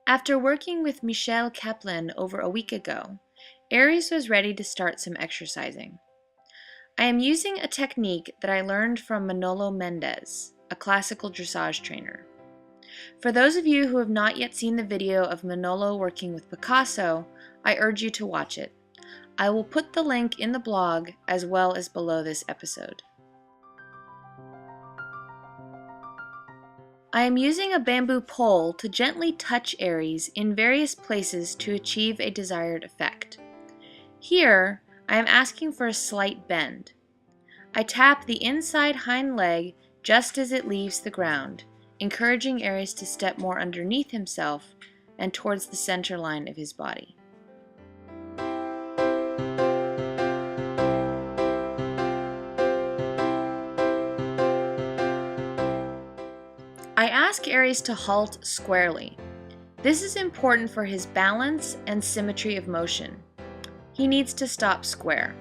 After working with Michelle Kaplan over a week ago, Aries was ready to start some exercising. I am using a technique that I learned from Manolo Mendez, a classical dressage trainer. For those of you who have not yet seen the video of Manolo working with Picasso, I urge you to watch it. I will put the link in the blog as well as below this episode. I am using a bamboo pole to gently touch Aries in various places to achieve a desired effect. Here, I am asking for a slight bend. I tap the inside hind leg just as it leaves the ground, encouraging Aries to step more underneath himself and towards the center line of his body. I ask Aries to halt squarely. This is important for his balance and symmetry of motion. He needs to stop square.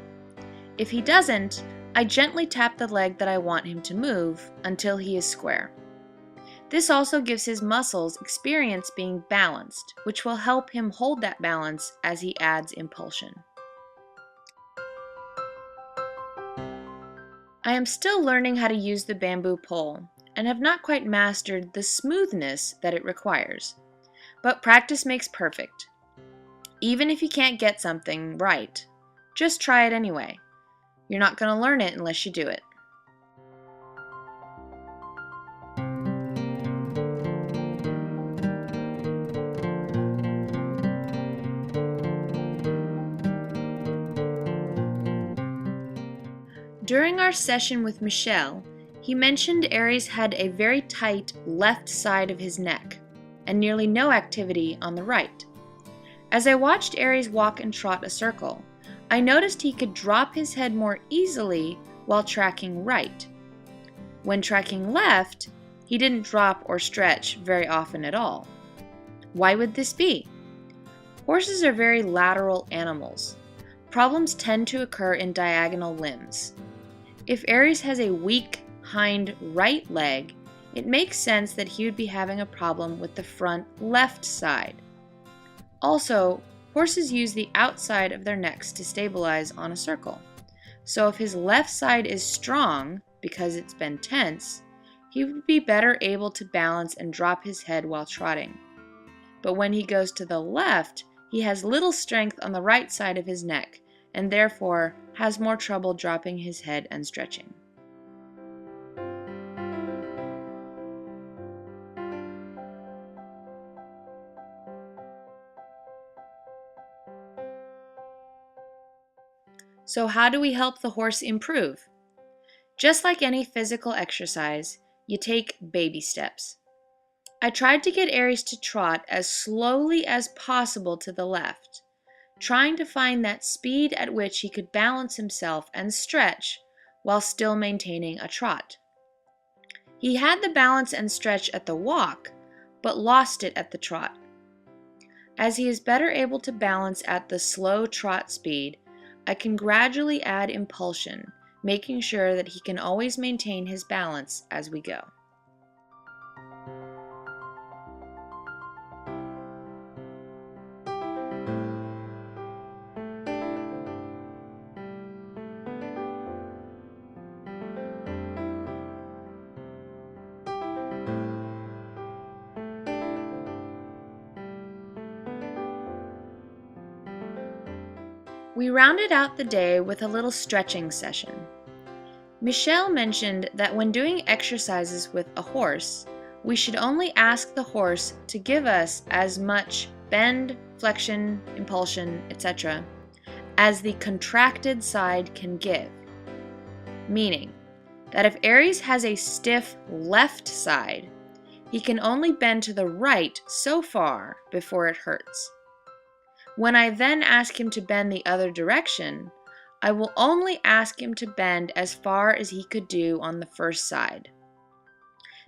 If he doesn't, I gently tap the leg that I want him to move until he is square. This also gives his muscles experience being balanced, which will help him hold that balance as he adds impulsion. I am still learning how to use the bamboo pole and have not quite mastered the smoothness that it requires. But practice makes perfect. Even if you can't get something right, just try it anyway. You're not going to learn it unless you do it. During our session with Michelle, he mentioned Aries had a very tight left side of his neck and nearly no activity on the right. As I watched Aries walk and trot a circle, I noticed he could drop his head more easily while tracking right. When tracking left, he didn't drop or stretch very often at all. Why would this be? Horses are very lateral animals. Problems tend to occur in diagonal limbs. If Aries has a weak hind right leg, it makes sense that he would be having a problem with the front left side. Also, horses use the outside of their necks to stabilize on a circle. So if his left side is strong because it's been tense, he would be better able to balance and drop his head while trotting. But when he goes to the left, he has little strength on the right side of his neck and therefore has more trouble dropping his head and stretching. So how do we help the horse improve? Just like any physical exercise, you take baby steps. I tried to get Aries to trot as slowly as possible to the left, trying to find that speed at which he could balance himself and stretch while still maintaining a trot. He had the balance and stretch at the walk, but lost it at the trot. As he is better able to balance at the slow trot speed, I can gradually add impulsion, making sure that he can always maintain his balance as we go. We rounded out the day with a little stretching session. Michelle mentioned that when doing exercises with a horse, we should only ask the horse to give us as much bend, flexion, impulsion, etc. as the contracted side can give. Meaning that if Aries has a stiff left side, he can only bend to the right so far before it hurts. When I then ask him to bend the other direction, I will only ask him to bend as far as he could do on the first side.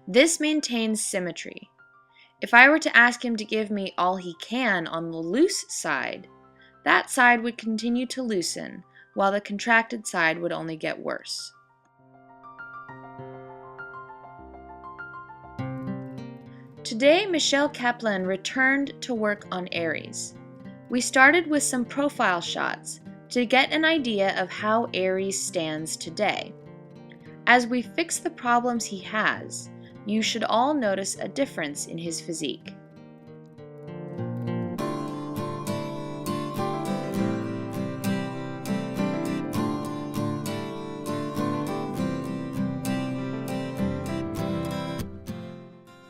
This maintains symmetry. If I were to ask him to give me all he can on the loose side, that side would continue to loosen, while the contracted side would only get worse. Today, Michelle Kaplan returned to work on Aries. We started with some profile shots to get an idea of how Aries stands today. As we fix the problems he has, you should all notice a difference in his physique.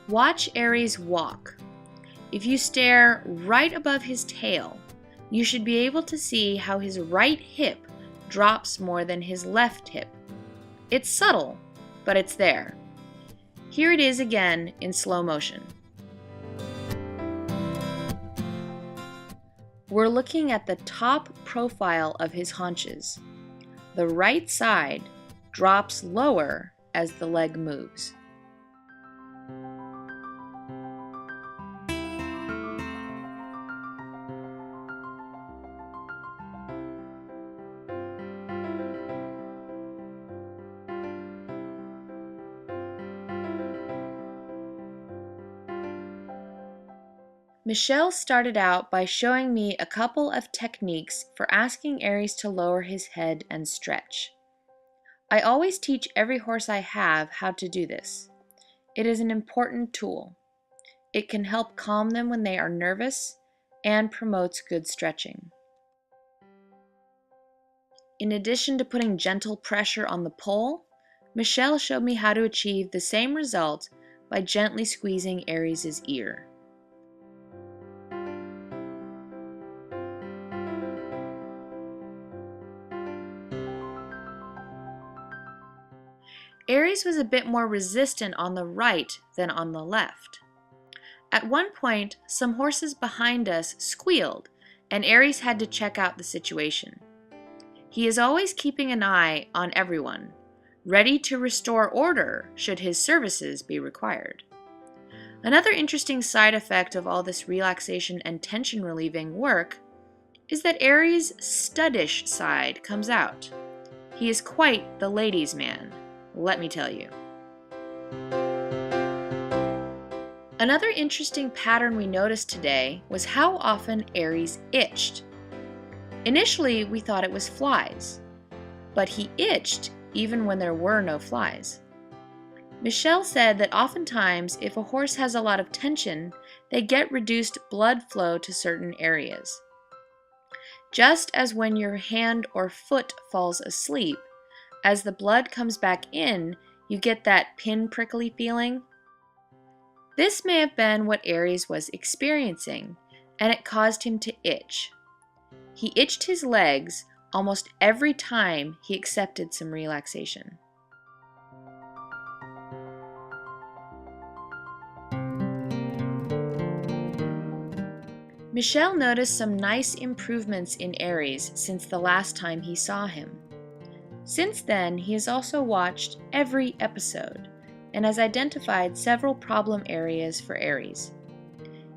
Watch Aries walk. If you stare right above his tail, you should be able to see how his right hip drops more than his left hip. It's subtle, but it's there. Here it is again in slow motion. We're looking at the top profile of his haunches. The right side drops lower as the leg moves. Michelle started out by showing me a couple of techniques for asking Aries to lower his head and stretch. I always teach every horse I have how to do this. It is an important tool. It can help calm them when they are nervous and promotes good stretching. In addition to putting gentle pressure on the pole, Michelle showed me how to achieve the same result by gently squeezing Aries' ear. Aries was a bit more resistant on the right than on the left. At one point, some horses behind us squealed, and Aries had to check out the situation. He is always keeping an eye on everyone, ready to restore order should his services be required. Another interesting side effect of all this relaxation and tension relieving work is that Aries' studdish side comes out. He is quite the ladies' man, let me tell you. Another interesting pattern we noticed today was how often Aries itched. Initially, we thought it was flies, but he itched even when there were no flies. Michelle said that oftentimes, if a horse has a lot of tension, they get reduced blood flow to certain areas. Just as when your hand or foot falls asleep, as the blood comes back in, you get that pin-prickly feeling. This may have been what Aries was experiencing, and it caused him to itch. He itched his legs almost every time he accepted some relaxation. Michelle noticed some nice improvements in Aries since the last time he saw him. Since then, he has also watched every episode and has identified several problem areas for Aries.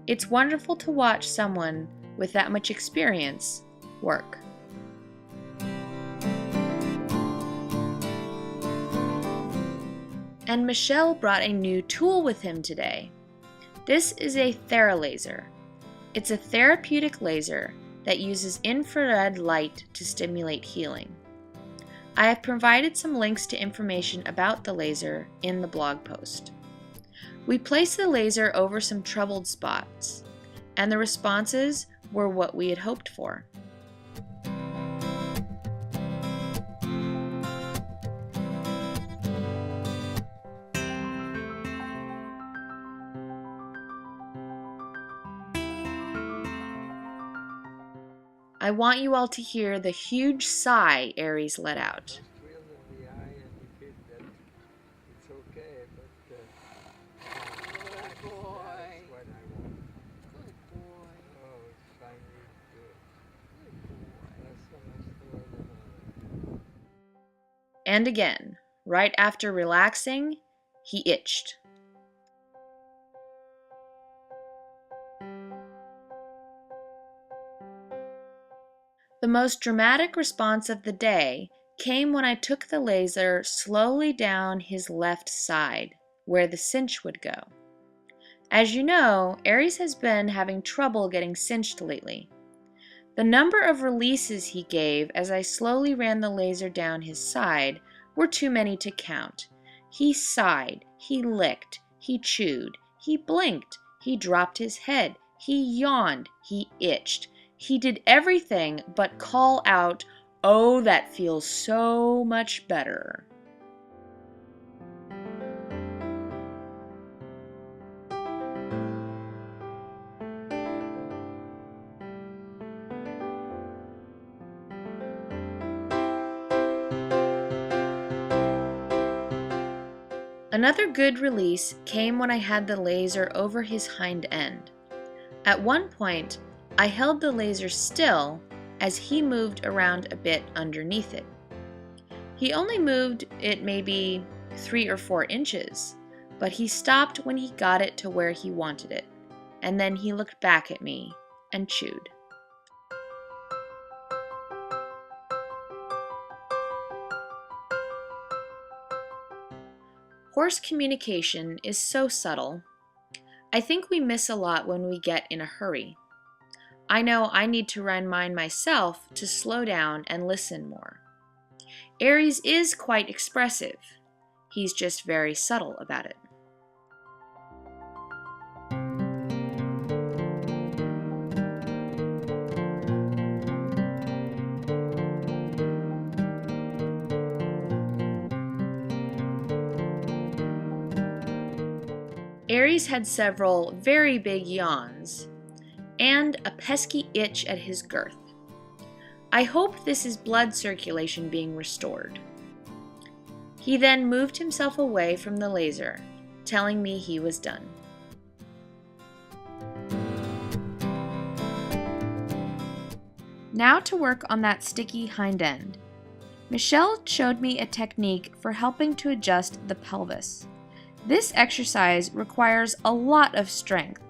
It's wonderful to watch someone with that much experience work. And Michelle brought a new tool with him today. This is a TheraLaser. It's a therapeutic laser that uses infrared light to stimulate healing. I have provided some links to information about the laser in the blog post. We placed the laser over some troubled spots, and the responses were what we had hoped for. I want you all to hear the huge sigh Aries let out. And again, right after relaxing, he itched. The most dramatic response of the day came when I took the laser slowly down his left side, where the cinch would go. As you know, Aries has been having trouble getting cinched lately. The number of releases he gave as I slowly ran the laser down his side were too many to count. He sighed, he licked, he chewed, he blinked, he dropped his head, he yawned, he itched. He did everything but call out, "Oh, that feels so much better." Another good release came when I had the laser over his hind end. At one point, I held the laser still as he moved around a bit underneath it. He only moved it maybe 3 or 4 inches, but he stopped when he got it to where he wanted it, and then he looked back at me and chewed. Horse communication is so subtle. I think we miss a lot when we get in a hurry. I know I need to remind myself to slow down and listen more. Aries is quite expressive. He's just very subtle about it. Aries had several very big yawns and a pesky itch at his girth. I hope this is blood circulation being restored. He then moved himself away from the laser, telling me he was done. Now to work on that sticky hind end. Michelle showed me a technique for helping to adjust the pelvis. This exercise requires a lot of strength,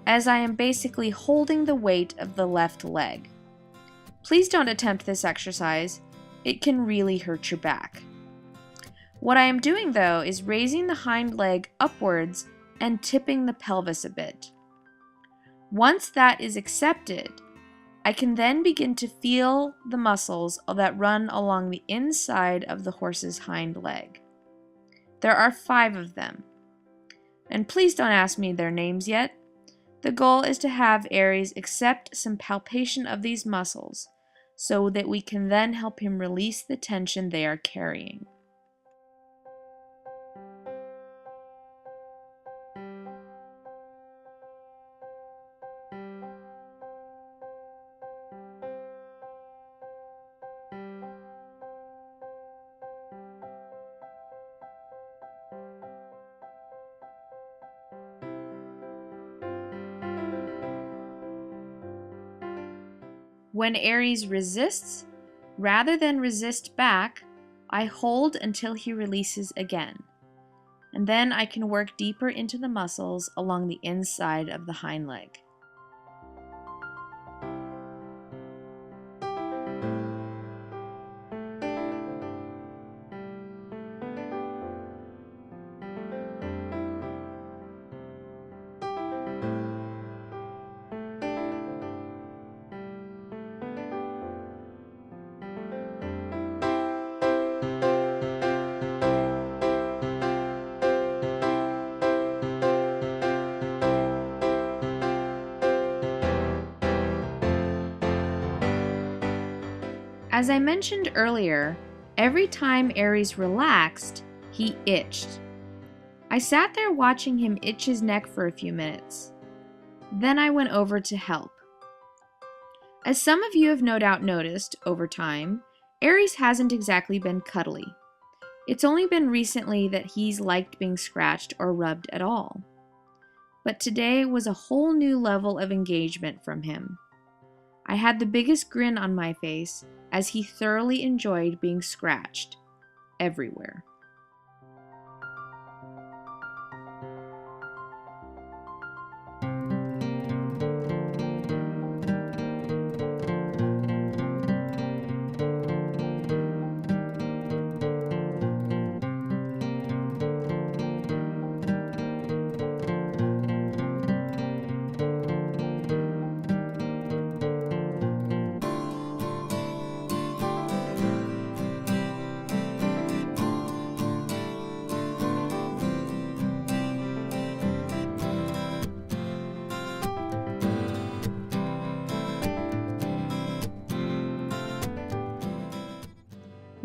as I am basically holding the weight of the left leg. Please don't attempt this exercise. It can really hurt your back. What I am doing though is raising the hind leg upwards and tipping the pelvis a bit. Once that is accepted, I can then begin to feel the muscles that run along the inside of the horse's hind leg. There are 5 of them. And please don't ask me their names yet. The goal is to have Aries accept some palpation of these muscles so that we can then help him release the tension they are carrying. When Aries resists, rather than resist back, I hold until he releases again. And then I can work deeper into the muscles along the inside of the hind leg. As I mentioned earlier, every time Aries relaxed, he itched. I sat there watching him itch his neck for a few minutes. Then I went over to help. As some of you have no doubt noticed over time, Aries hasn't exactly been cuddly. It's only been recently that he's liked being scratched or rubbed at all. But today was a whole new level of engagement from him. I had the biggest grin on my face as he thoroughly enjoyed being scratched everywhere.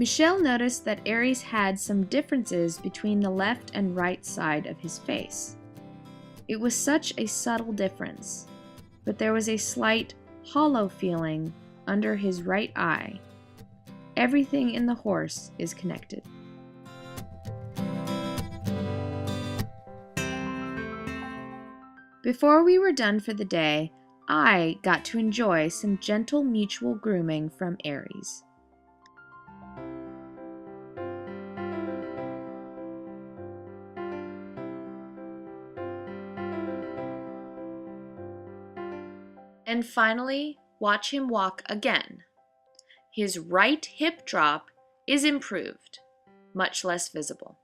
Michelle noticed that Aries had some differences between the left and right side of his face. It was such a subtle difference, but there was a slight hollow feeling under his right eye. Everything in the horse is connected. Before we were done for the day, I got to enjoy some gentle mutual grooming from Aries. And finally, watch him walk again. His right hip drop is improved, much less visible.